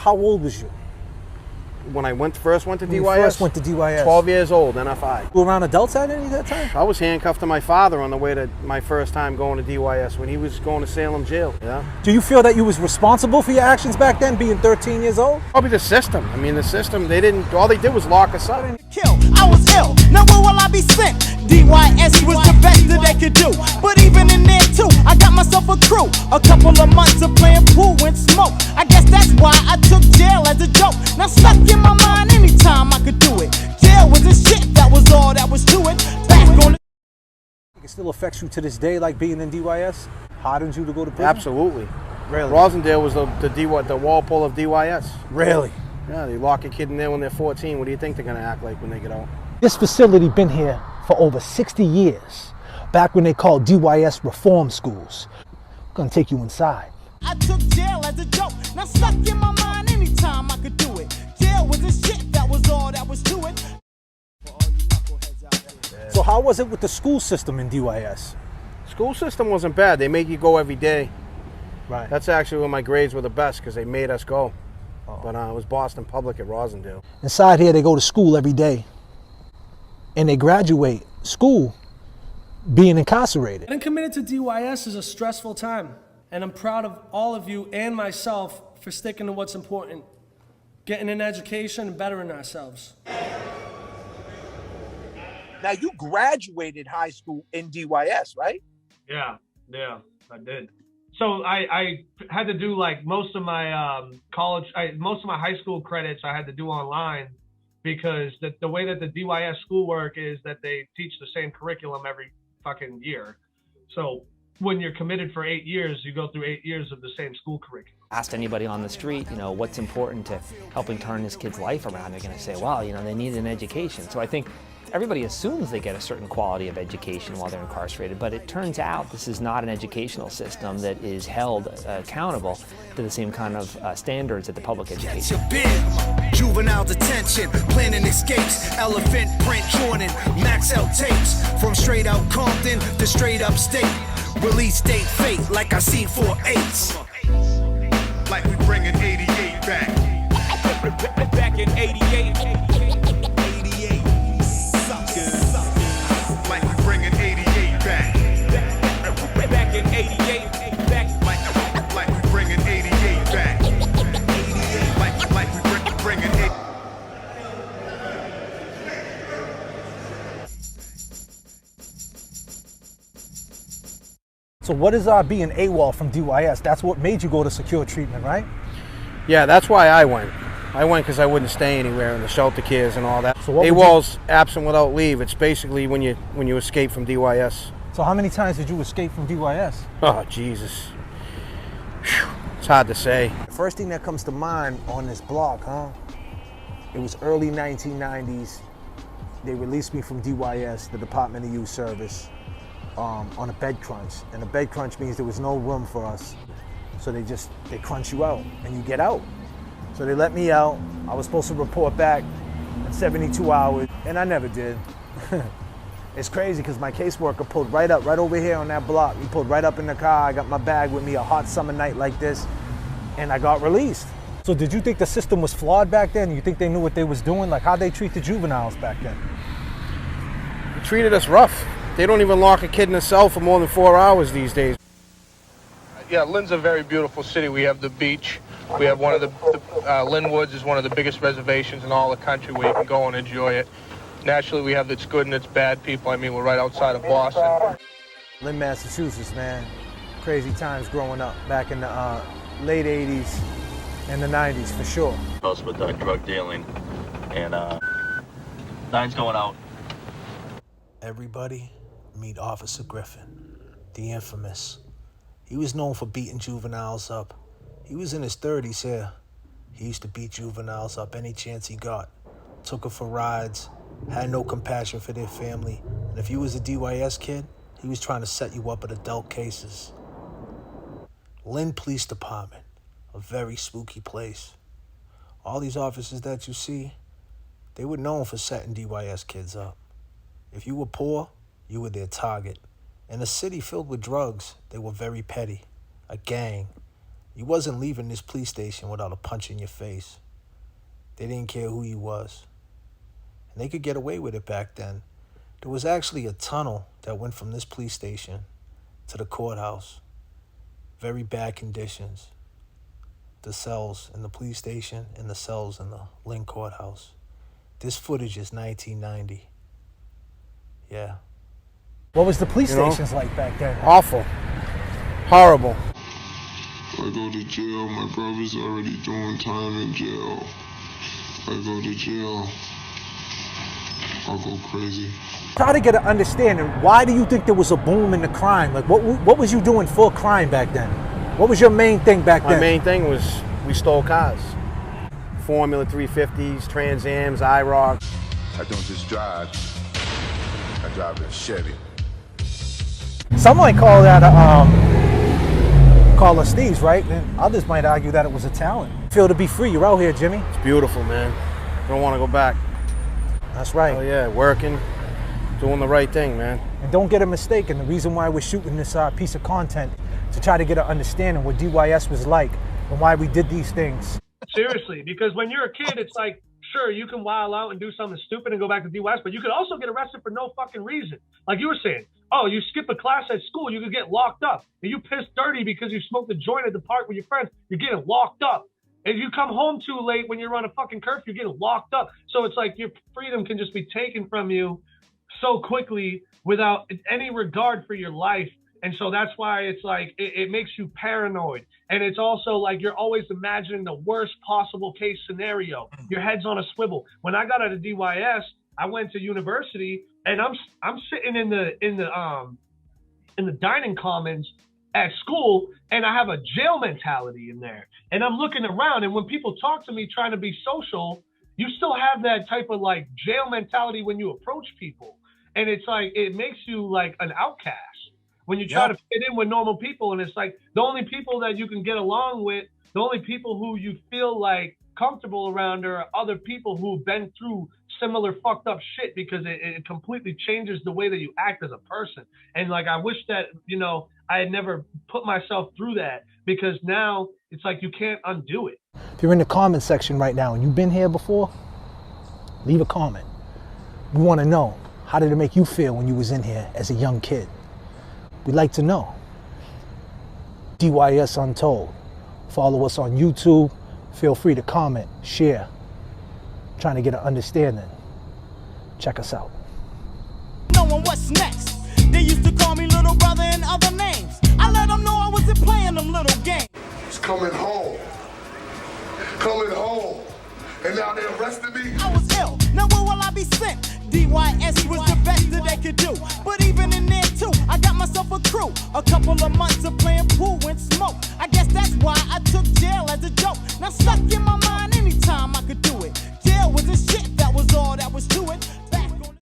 how old was you? When I first went to DYS? You first went to DYS. 12 years old, NFI. You were around adults at any of that time? I was handcuffed to my father on the way to my first time going to DYS when he was going to Salem jail. Yeah. Do you feel that you was responsible for your actions back then, being 13 years old? Probably the system. I mean, the system, all they did was lock us up. Kill, I was ill, now where will I be sent? DYS was the best that they could do. But even in there too, I got myself a crew. A couple of months of playing pool and smoke. I guess that's why I took jail as a joke. Now stuck in my mind anytime I could do it. Jail was the shit, that was all that was to it. Back on the... It still affects you to this day, like being in DYS? Hardens you to go to prison? Absolutely. Really? Rosendale was the Walpole of DYS. Really? Yeah, they lock a kid in there when they're 14. What do you think they're going to act like when they get out? This facility been here for over 60 years, back when they called DYS reform schools. I'm gonna take you inside. I took jail as a joke, now stuck in my mind anytime I could do it. Jail was the shit, that was all that was to it. So how was it with the school system in DYS? School system wasn't bad. They make you go every day. Right. That's actually when my grades were the best because they made us go. But it was Boston Public at Rosendale. Inside here, they go to school every day. And they graduate school being incarcerated. Getting committed to DYS is a stressful time, and I'm proud of all of you and myself for sticking to what's important, getting an education and bettering ourselves. Now, you graduated high school in DYS, right? Yeah, I did. So I had to do like most of my most of my high school credits I had to do online, because the way that the DYS schoolwork is that they teach the same curriculum every fucking year. So when you're committed for 8 years, you go through 8 years of the same school curriculum. Asked anybody on the street, what's important to helping turn this kid's life around, they're gonna say, well, they need an education. So I think everybody assumes they get a certain quality of education while they're incarcerated, but it turns out this is not an educational system that is held accountable to the same kind of standards that the public education. Juvenile detention, planning escapes, elephant print joining, max out tapes, from straight out Compton to straight up state. Release date fate, like I seen 4/8. Like we bringing 88 back. Back in 88. Like we bringing 88 back. Back in 88. Like we bringing 88 back. Like we bringing 88. So what is being AWOL from DYS? That's what made you go to secure treatment, right? Yeah, that's why I went. I went because I wouldn't stay anywhere in the shelter cares and all that. So what AWOL's absent without leave. It's basically when you escape from DYS. So how many times did you escape from DYS? Oh, Jesus. Whew. It's hard to say. The first thing that comes to mind on this block, it was early 1990s. They released me from DYS, the Department of Youth Service, on a bed crunch. And a bed crunch means there was no room for us. So they crunch you out and you get out. So they let me out. I was supposed to report back in 72 hours, and I never did. It's crazy because my caseworker pulled right over here on that block. He pulled right up in the car. I got my bag with me, a hot summer night like this, and I got released. So did you think the system was flawed back then? You think they knew what they was doing? Like how'd they treat the juveniles back then? They treated us rough. They don't even lock a kid in a cell for more than 4 hours these days. Yeah, Lynn's a very beautiful city. We have the beach. We have one of the LYNN Woods is one of the biggest reservations in all the country where you can go and enjoy it. Naturally, we have its good and its bad people. I mean, we're right outside of Boston. Lynn, Massachusetts, man. Crazy times growing up back in the late 80s and the 90s, for sure. Us with drug dealing, and nine's going out. Everybody meet Officer Griffin, the infamous. He was known for beating juveniles up. He was in his 30s here. He used to beat juveniles up any chance he got. Took them for rides, had no compassion for their family. And if you was a DYS kid, he was trying to set you up at adult cases. Lynn Police Department, a very spooky place. All these officers that you see, they were known for setting DYS kids up. If you were poor, you were their target. In a city filled with drugs, they were very petty, a gang. You wasn't leaving this police station without a punch in your face. They didn't care who you was. And they could get away with it back then. There was actually a tunnel that went from this police station to the courthouse. Very bad conditions. The cells in the police station and the cells in the LYNN courthouse. This footage is 1990. Yeah. What was the police stations like back then? Awful. Horrible. I go to jail, my brother's already doing time in jail. I go to jail, I'll go crazy. Try to get an understanding, why do you think there was a boom in the crime? Like, what was you doing for crime back then? What was your main thing back then? My main thing was we stole cars. Formula 350s, Trans Ams, IROC. I don't just drive, I drive a Chevy. Some might call that call us thieves, right? And others might argue that it was a talent. Feel to be free, you're out here, Jimmy. It's beautiful, man. Don't want to go back. That's right. Oh yeah, working, doing the right thing, man. And don't get it mistaken, the reason why we're shooting this piece of content to try to get an understanding what DYS was like and why we did these things. Seriously, because when you're a kid, it's like, sure, you can wild out and do something stupid and go back to DYS, but you could also get arrested for no fucking reason. Like you were saying, oh, you skip a class at school, you could get locked up. And you piss dirty because you smoked a joint at the park with your friends, you're getting locked up. If you come home too late when you're on a fucking curfew, you're getting locked up. So it's like your freedom can just be taken from you so quickly without any regard for your life. And so that's why it's like, it makes you paranoid. And it's also like, you're always imagining the worst possible case scenario. Your head's on a swivel. When I got out of DYS, I went to university and I'm sitting in the dining commons at school, and I have a jail mentality in there. And I'm looking around, and when people talk to me trying to be social, you still have that type of like jail mentality when you approach people. And it's like, it makes you like an outcast when you try to fit in with normal people. And it's like, the only people that you can get along with, the only people who you feel like comfortable around are other people who've been through similar fucked up shit, because it completely changes the way that you act as a person. And like, I wish that, you know, I had never put myself through that, because now it's like you can't undo it. If you're in the comment section right now and you've been here before, leave a comment. We want to know, how did it make you feel when you was in here as a young kid? We'd like to know. DYS Untold. Follow us on YouTube. Feel free to comment, share. Trying to get an understanding. Check us out. Knowing what's next. They used to call me little brother and other names. I let them know I wasn't playing them little games. It's coming home. Coming home. And now they arrested me. I was ill. Now where will I be sent? DYS was the best that they could do. But even in there too, I got myself a crew. A couple of months of playing pool and smoke. I guess that's why I took jail as a joke. Now stuck in my